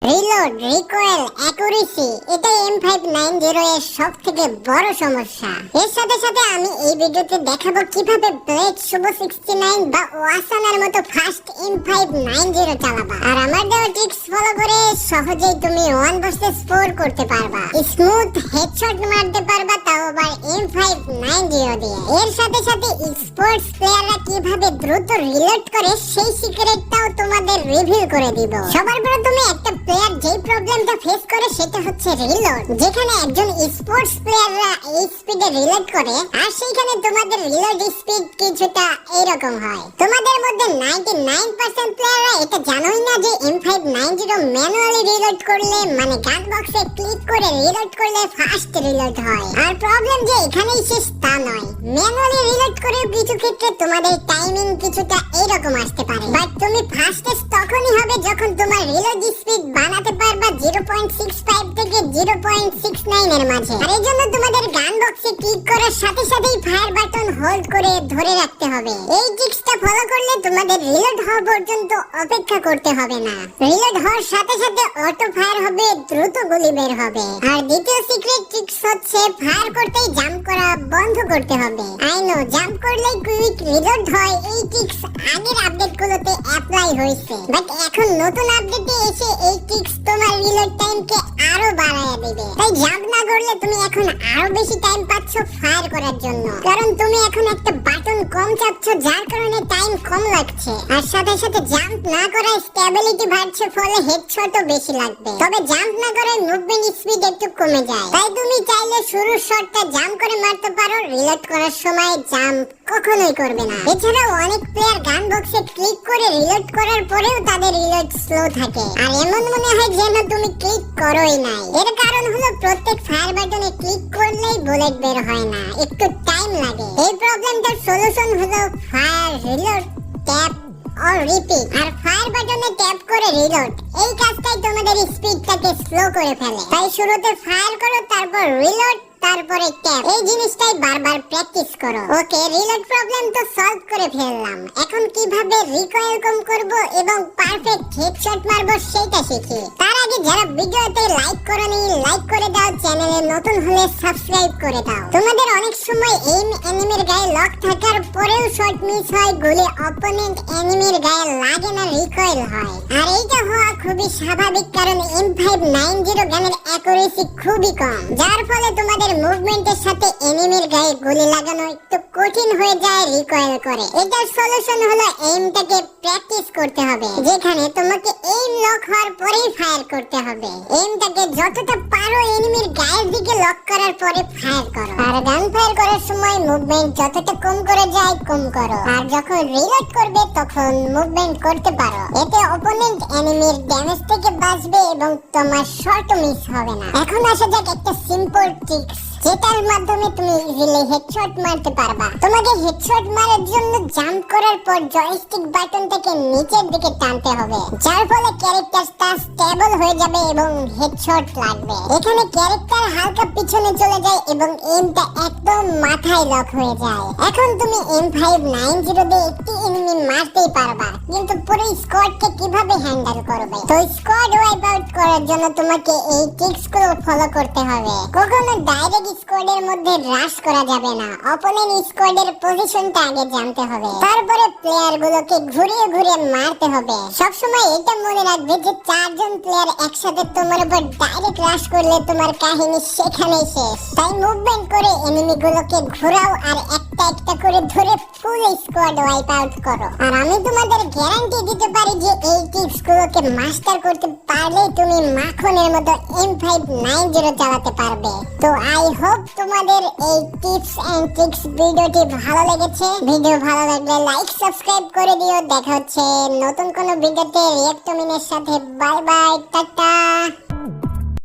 Reload, recoil, accuracy এটাই M590 এর সবথেকে বড় সমস্যা। এর সাথে সাথে আমি এই ভিডিওতে দেখাবো কিভাবে ব্লেড শুভ 69 বা ওয়াসানার মতো ফাস্ট M590 চালাবা। আর আমার দেওয়া ট্রিক্স ফলো করে সহজেই তুমি 1 vs 4 করতে পারবা, স্মুথ হেডশট মারতে পারবা, তাও আবার M590 দিয়ে। এর সাথে সাথে স্পোর্টস প্লেয়াররা কিভাবে দ্রুত রিলোড করে সেই সিক্রেটটাও তোমাদের রিভিল করে দিব। সবার প্রথমে একটা প্লেয়ার যেই প্রবলেমটা ফেস করে সেটা হচ্ছে রিলোড, যেখানে একজন স্পোর্টস প্লেয়াররা এই স্পিডে রিলোড করে আর সেইখানে তোমাদের রিলোড স্পিড কিছুটা এরকম হয়। তোমাদের মধ্যে 99% প্লেয়াররা এটা জানোই না যে M590 ম্যানুয়ালি রিলোড করলে মানে গান বক্সে ক্লিক করে রিলোড করলে ফাস্ট রিলোড হয়। আর প্রবলেম যে এখানেই শেষ তা নয়, ম্যানুয়ালি রিলোড করেও কিছু ক্ষেত্রে তোমাদের টাইমিং কিছুটা এরকম আসতে পারে, বাট তুমি ফাস্টেস্ট তখনই হবে যখন তোমার রিলোড স্পিড বানাতে পারবা 0.65 থেকে 0.69 এর মাঝে। আর এই জন্য তোমাদের গান বক্সে ক্লিক করার সাথে সাথেই ফায়ার বাটন হোল্ড করে ধরে রাখতে হবে। এই ট্রিক্সটা ফলো করলে তোমাদের রিলোড হওয়া পর্যন্ত অপেক্ষা করতে হবে না। রিলোড হওয়ার সাথে সাথে অটো ফায়ার হবে, দ্রুত গুলি বের হবে। আর দ্বিতীয় সিক্রেট ট্রিক্স হচ্ছে ফায়ার করতেই জাম্প করা বন্ধ করতে হবে। আই নো জাম্প করলেই কুইক রিলোড হয়, এই ট্রিক্স আগের আপডেটগুলোতে অ্যাপ্লাই হয়েছে, বাট এখন নতুন আপডেটে এসে এই ট্রিক্স তোমার রিলোড টাইমকে আরো বাড়ায় দিবে। তাই জাম্প না করলে তুমি এখন আরো বেশি টাইম পাচ্ছ ফায়ার করার জন্য, কারণ তুমি এখন একটা বাটন কম চাপছ, যার কারণে টাইম কম লাগছে। আর সাথে সাথে জাম্প না করায় স্টেবিলিটি বাড়ছে, ফলে হেডশটও বেশি লাগবে। তবে জাম্প না করায় মুভমেন্ট স্পিড একটু কমে যায়। তাই তুমি চাইলে শুরুর শটটা জাম্প করে মারতে পারো, রিলোড করার সময় জাম্প কখনোই করবে না। এছাড়াও অনেক প্লেয়ার গান বক্সে ক্লিক করে রিলোড করার পরেও তাদের রিলোড স্লো থাকে, আর এমন মনে হয় যেন তুমি ক্লিক করোই নাই। এর কারণ হলো প্রত্যেক ফায়ার বাটনে ক্লিক করলেই বুলেট বের হয় না, একটু টাইম লাগে। এই প্রবলেমটার সলিউশন হলো fire, reload, tap or repeat. আর ফায়ার বাটনে ট্যাপ করে রিলোড, এই কাজটাই তোমাদের স্পিডটাকে স্লো করে ফেলে। তাই শুরুতে ফায়ার করো, তারপর রিলোড, তারপরে ট্যাপ। এই জিনিসটাই বারবার প্র্যাকটিস করো। ওকে, রিলোড প্রবলেম তো সলভ করে ফেললাম, এখন কিভাবে রিকয়েল কম করব এবং পারফেক্ট হেডশট মারবো সেটা শিখি। তার আগে যারা ভিডিওতে লাইক করোনি লাইক করে দাও, চ্যানেলে নতুন হলে সাবস্ক্রাইব করে দাও। তোমাদের অনেক সময় এইম এনিমির গায়ে লক থাকার পরেও শট মিস হয়, গুলি অপোনেন্ট এনিমির গায়ে লাগে না, রিকয়েল হয়। আর এইটা হওয়া খুবই স্বাভাবিক, কারণ M590 গানের অ্যাকুরেসি খুবই কম, যার ফলে তোমাদের মুভমেন্টের সাথে এনিমির গায়ে গুলি লাগানো একটু কঠিন হয়ে যায় রিকয়েল করে। এটার সলিউশন হলো এইমটাকে প্র্যাকটিস করতে হবে, যেখানে তোমাকে এইম লক হওয়ার পরেই ফায়ার করতে হবে। এইমটাকে যতটা পারো এনিমির গায়ের দিকে লক করার পরে ফায়ার করো। আর গান ফায়ার করার সময় মুভমেন্ট যতটা কম করে যায় কম করো, আর যখন রিলোড করবে তখন মুভমেন্ট করতে পারো। এতে অপোনেন্ট এনিমির ড্যামেজ থেকে বাঁচবে এবং তোমার শটও মিস হবে না। এখন আসা যাক একটা সিম্পল ট্রিক্স, যেটার মাধ্যমে তুমি ইজিলি হেডশট মারতে পারবা। তোমাকে হেডশট মারার জন্য জাম্প করার পর জয়স্টিক বাটনটাকে নিচের দিকে টানতে হবে, যার ফলে ক্যারেক্টারটা স্টেবল হয়ে যাবে এবং হেডশট লাগবে। এখানে ক্যারেক্টার হালকা পিছনে চলে যায় এবং এইমটা একদম মাথায় লক হয়ে যায়। এখন তুমি M590 দিয়ে একটি এনিমি মারতেই পারবা, কিন্তু পুরো স্কোয়াডকে কিভাবে হ্যান্ডেল করবে? তো স্কোয়াড ওয়াইপ আউট করার জন্য তোমাকে এই ট্রিক্সগুলো ফলো করতে হবে। কখনো ডাইরেক্ট স্কোয়াডের মধ্যে রাশ করা যাবে না, অপোনেন্ট স্কোয়াডের পজিশনটা আগে জানতে হবে, তারপরে প্লেয়ারগুলোকে ঘুরিয়ে ঘুরিয়ে মারতে হবে। সবসময় এটা মনে রাখবে যে 4 জন প্লেয়ার একসাথে তোমার উপর ডাইরেক্ট রাশ করলে তোমার কাহিনী সেখানেই শেষ। তাই মুভমেন্ট করে এনিমিগুলোকে ঘোরাও আর একটা একটা করে ধরে ফুল স্কোয়াড ওয়াইপ আউট করো। আর আমি তোমাদের গ্যারান্টি দিতে পারি যে এই ট্রিক্সগুলোকে মাস্টার করতে পারলেই তুমি মাখনের মতো M590 চালাতে পারবে। তো আই হোপ তোমাদের এই টিপস এন্ড ট্রিক্স ভিডিওটি ভালো লেগেছে। ভিডিও ভালো লাগলে লাইক সাবস্ক্রাইব করে দিও। দেখা হচ্ছে নতুন কোনো ভিডিওতে রিয়েক্টমিনের সাথে। Bye bye, tata.